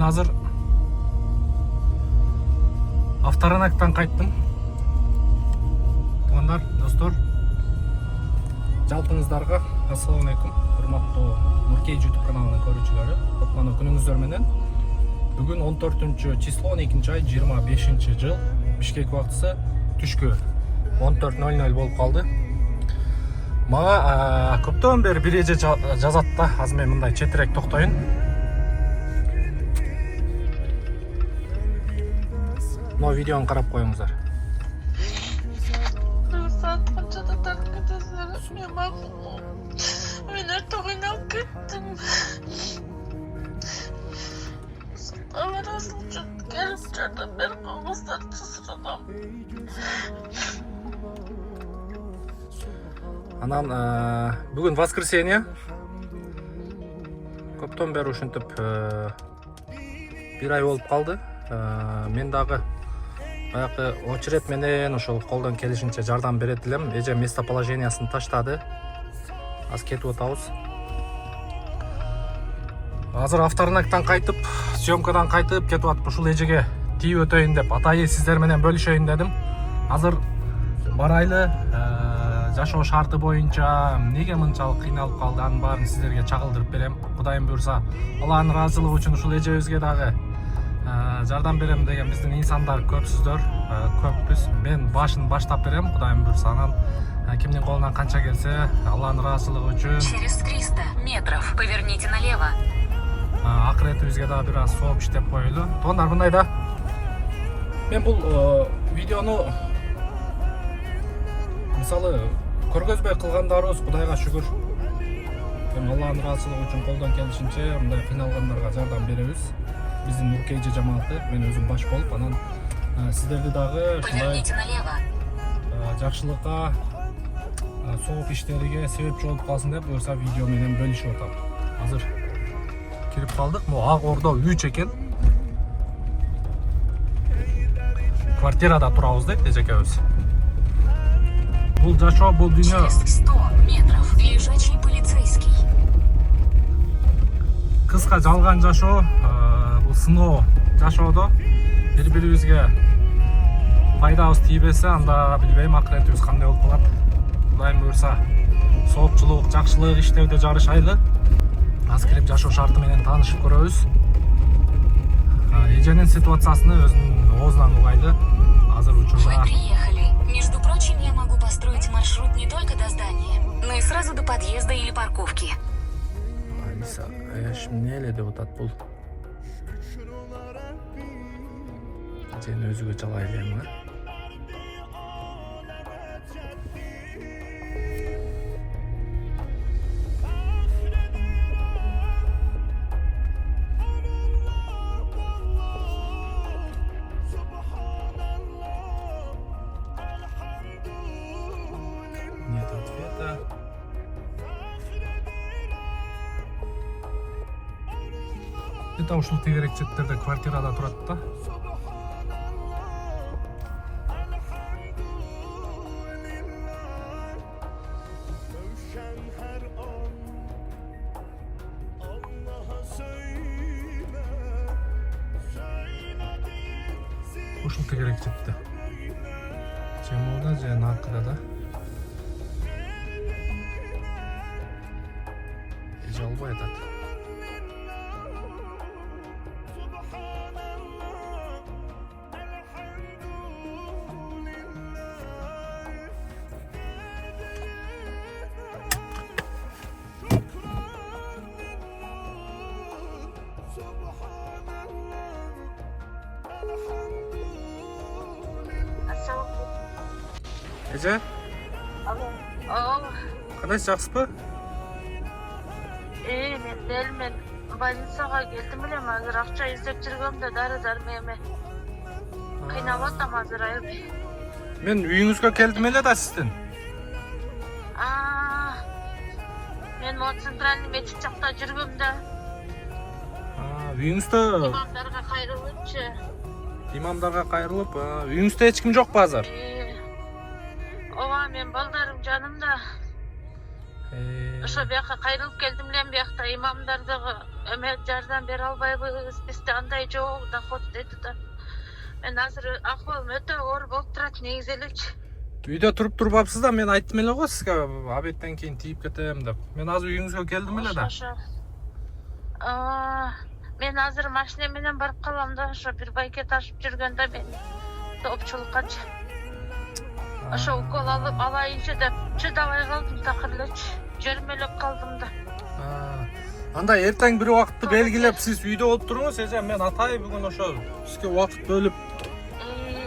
азыр Авторынактан кайттым. Туугандар, достор, жалпыңыздарга ассаламу алейкум. Урматтуу Нуркей YouTube каналынын көрүүчүлөрү, Окмано күнүңүздөр менен. Бүгүн 14 число 12 ай 25 жыл Бишкек убактысы түшкү 14:00 болуп калды. Мага көптөн бери бир эже жазат да, азыр мен мындай четирээк токтоюн. Но видеону карап коюңуздар. Мен артық ойналып кеттім. Сұртауыр асыл жүрді келіп жардам бер қоңыздар түсірадам. Анан бүгүн воскресенье. Көптөн бери ушинтип бир ай болуп калды. Мен дагы баягы очеред менен ошол колдон келишинче жардам берет элем. Эже местоположениясын таштады. Аз кетип атабыз. Азыр Авторынактан кайтып, съемкадан кайтып кетип атып ушул эжеге тийип өтөйүн деп, атайы сиздер менен бөлүшөйүн дедим. Азыр барайлы, жашоо шарты боюнча эмнеге мынчалык кыйналып калды, анын баарын сиздерге чагылдырып берем. Кудайым буйрса, Алланын ыраазылыгы үчүн ушул эжебизге дагы жардам берем деген биздин инсандар көпсүздөр, көппүз. Мен башын баштап берем, Кудайым буйрса. Анан кимдин колунан канча келсе, Алланын ыраазылыгы үчүн. Через 300 метров поверните налево. Акыретибизге дагы бир аз сооп иштеп коелу. Туугандар, мындай да. Мен бул видеону мисалы көргөзбөй кылгандарыбыз Кудайга шүгүр. Алланын ыраазылыгы үчүн колдон келишинче мындай кыйналгандарга жардам беребиз. Биздин Нуркей жамааты, мен өзүм баш болуп, анан сиздерди дагы ушундай жакшылыкка, сооп иштериге себепчи болуп калсын деп буюрса видео менен бөлүшүп атам. Азыр кирип калдык. Могу ак ордо 3 экен. Квартирада турабыз дейт эжекебиз. Бул жашоо, бул дүйнө. Через 100 метров лежачий полицейский. Кыска жалган жашоо, бул сыноо жашоодо бири-бирибизге пайдабыз тийбесе, анда билбейм акыретибиз кандай болуп калат. Кудайым буйрса, соопчулук, жакшылык иштеуде жарышайлы. Аз кирип жашоо шарты менен таанышып көрөбүз. Эженин ситуациясыны өзүнүн оозунан угайлы. Азыр Вы учурда приехали. Между прочим, я могу построить маршрут не только до здания, но и сразу до подъезда или парковки. Алиса, эмне эле деп атат бул? Сен өзүгө чалай элем, а? Нет ответа. Это ушул тегерек четтерде квартирада турат да. Ушул тегерек четте. Же могда, же наркада да. Эже албай атат. Эже, кандайсыз, жакшысызбы? Мен дәл больницага келдим элем, азыр акча издеп жүргөм да, дары-дармек эме. Кыйналып атам азыр аябай. Мен үйүңүзгө келдим эле да сиздин. Мен могу центральный мечит жакта жүргөм да. Үйүңүздө Имамдарга кайрылыпчы. имамдарга кайрылып, үйүңүздө эч ким жокпу азыр? Ооба, мен балдарым жанымда. ошо бияка кайрылып келдим элем, биякта имамдар дагы эме жардам бере албайбыз, бизде андай жок, доход деди да. Мен азыр акыбалым өтө оор болуп турат негизи элечи. Үйдө туруп турбапсыз да, мен айттым эле го сизге обедтен кийин тийип кетем деп. Мен азыр үйүңүзгө келдим эле да. Мен азыр машина менен барып калам да, ошо бир байке ташып жүргөндө мен тоопчулуккачы. Ошо укол алып алайынчы деп чыдабай калдым такыр элечи. Жөрмөлөп калдым да. Анда эртең бир убакытты белгилеп сиз үйдө болуп туруңуз, эже мен атай бүгүн ошо сизге убакыт бөлүп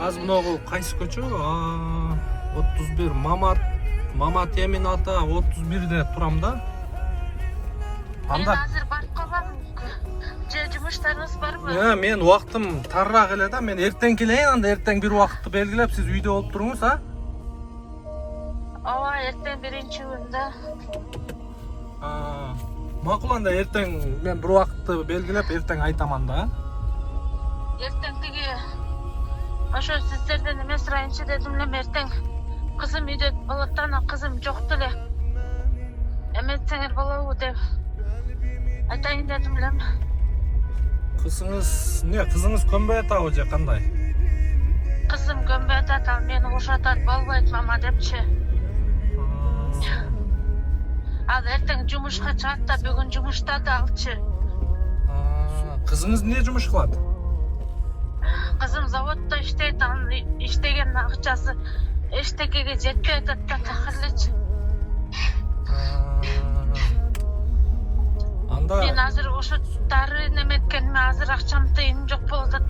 азыр могу кайсы көчө? 31 Мамат Эмин ата 31де турам да. Мен азыр барып калам. Же жумуштарыңыз барбы? Мен убактым тарыраак эле да. Мен эртең келейин, анда эртең бир убакытты белгилеп сиз үйдө болуп туруңуз, а? Ооба, эртең биринчи күндө. Макул, анда эртең мен бир убакытты белгилеп эртең айтам анда. Эртең тиги ошо сиздерден эме сурайынчы дедим эле, эртең кызым үйдө болот да, ана кызым жок деле. Эметсеңер болобу деп айтайын дедим эле. Кызыңыз көнбөй атабы же кандай? Кызым көнбөй атат, ал мени ушатат, болбойт мама депчи. Ал эртең жумушка чыгат да, бүгүн жумушта да алчы. Кызыңыз эмне жумуш кылат? Кызым заводдо иштейт, анын иштеген акчасы эчтекеге жетпей атат да, такыр элечи. Анда Мен азыр ошо дары неметкениме азыр акчам тыйын жок болуп атат.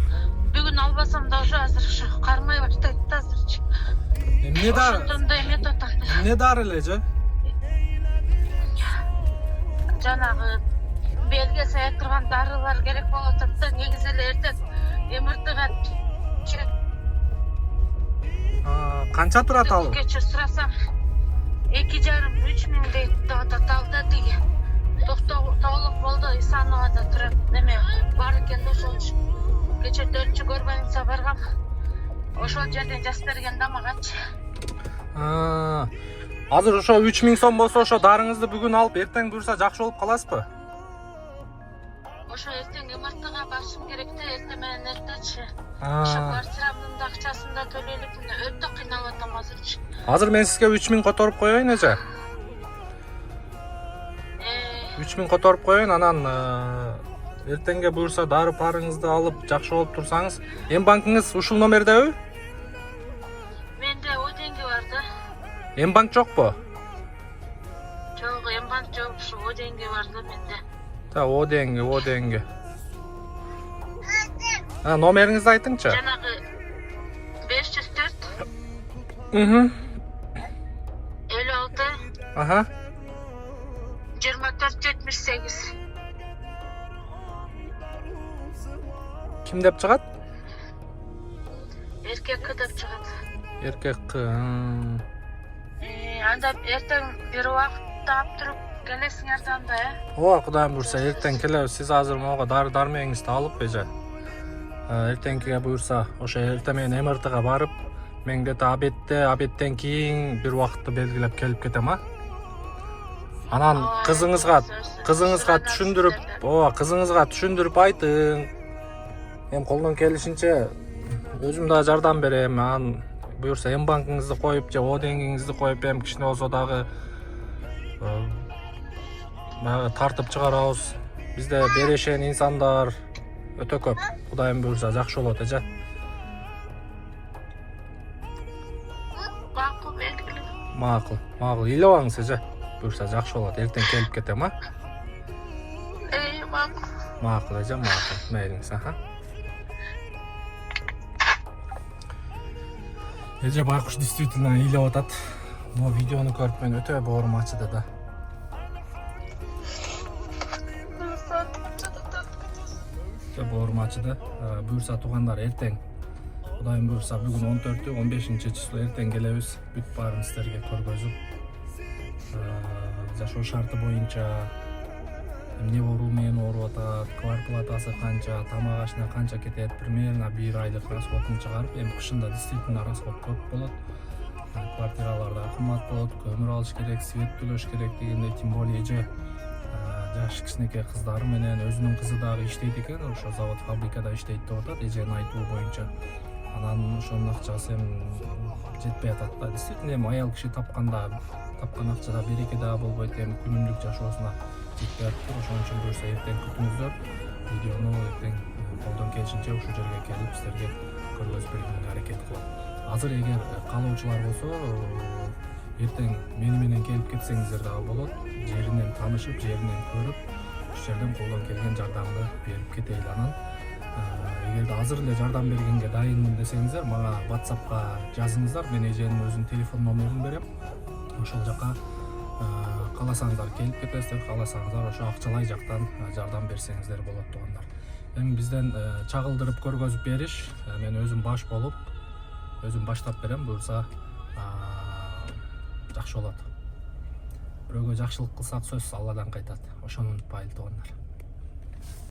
Бүгүн албасам да ошо азыр ошо кармай баштайт да азырчы. эмне дары? Ошондон да эметип атат. Эмне дары эле же? Жанагы белге саяк турган дарылар керек болуп атат да, негизи эле эртең эмиртига Канча турат ал? кече сурасам 2,5-3 миң дейт деп атат алда тиги. Токтолук болду, Исановада турат. Неме бар экен да, ошол үчүн кече 4-чү горбаница баргам. Ошол жерден жазып берген да магачы. Азыр ошо 3 миң сом болсо, ошо дарыңызды бүгүн алып эртең буюрса жакшы болуп каласызбы? Ошо эртең эмиртига барышым керек да, эртең менен эртечи. Ошо квартирамдын да акчасын да төлөйлүп, өтө кыйналып атам азырчы. Азыр мен сизге 3 миң которуп коеюн эже. 3 миң которуп коеюн, анан эртеңге буюрса дары парыңызды алып жакшы болуп турсаңыз. М-банкыңыз ушул номердеби? Менде о деньги бар да. М-банк жокпу? Жок, М-банк жок, ушу о деньги бар да менде. О деньги. Номериңизди айтыңчы. Жанагы 504 56 24-78. Ким деп чыгат? Эркек деп чыгат. Эркек. Анда эртең бир убакытта алып туруп келесиңер да анда, Ооба, Кудайым буйрса эртең келебиз. Сиз азыр мага дары-дармегиңизди алып эже. Эртеңкиге буйрса ошо эртең менен МРТга барып, мен где-то обедтен кийин бир убакытты белгилеп келип кетем, а? Анан кызыңызга түшүндүрүп айтың. Мен колдон келишинче өзүм да жардам берем. Анан буюрса М-банкыңызды коюп же о деңгиңизди коюп эм кичине болсо дагы тартып чыгарабыз. Бизде берешен инсандар өтө көп. Кудайым буюрса жакшы болот эже. Макул. Ыйлабаңыз эже. Буюрса жакшы болот. Эртең келип кетем, а? Макул эже, макул. Мейлиңиз, Эже байкуш действительно ыйлап атат. Могу видеону көрүп мен өтө боорум ачыды да. Боорум ачыды. Буюрса туугандар эртең. Кудайым буюрса бүгүн 14-15 число эртең келебиз. Бүт баарын сиздерге көргөзүп. Жашоо шарты боюнча эмне оору менен ооруп атат, квартплатасы канча, тамак ашына канча кетет, примерно 1 айлык расходун чыгарып, эми кышында действительно расход көп болот. квартираларда кымбат болот, көмүр алыш керек, свет төлөш керек дегенде, тем более эже жаш кичинекей кыздары менен өзүнүн кызы дагы иштейт экен, ошо завод фабрикада иштейт деп атат эженин айтуу боюнча. Анан ошонун акчасы жетпей атат да. Действительно эми аял киши тапкан акчада береке дагы болбойт, эми күнүмдүк жашоосуна жетпей атыптыр. Ошон үчүн буюрса эртең күтүңүздөр. Видеону эртең колдон келишинче ушул жерге келип силерге көргөзүп бергенге аракет кылам. Азыр эгер каалоочулар болсо, эртең мени менен келип кетсеңиздер дагы болот. Жеринен таанышып, жеринен көрүп, ушул жерден колдон келген жардамды берип кетейли. Анан эгерде азыр эле жардам бергенге дайынмын десеңиздер, мага WhatsAppка жазыңыздар. Мен эженин өзүнүн телефон номерин берем. Ошол жака кааласаңыздар келип кетесиздер, кааласаңыздар ошо акчалай жактан жардам берсеңиздер болот туугандар. Эми бизден чагылдырып көргөзүп бериш, мен өзүм баш болуп, өзүм баштап берем, буюрса жакшы болот. Бирөөгө жакшылык кылсак сөзсүз Алладан кайтат. Ошону унутпайлы туугандар.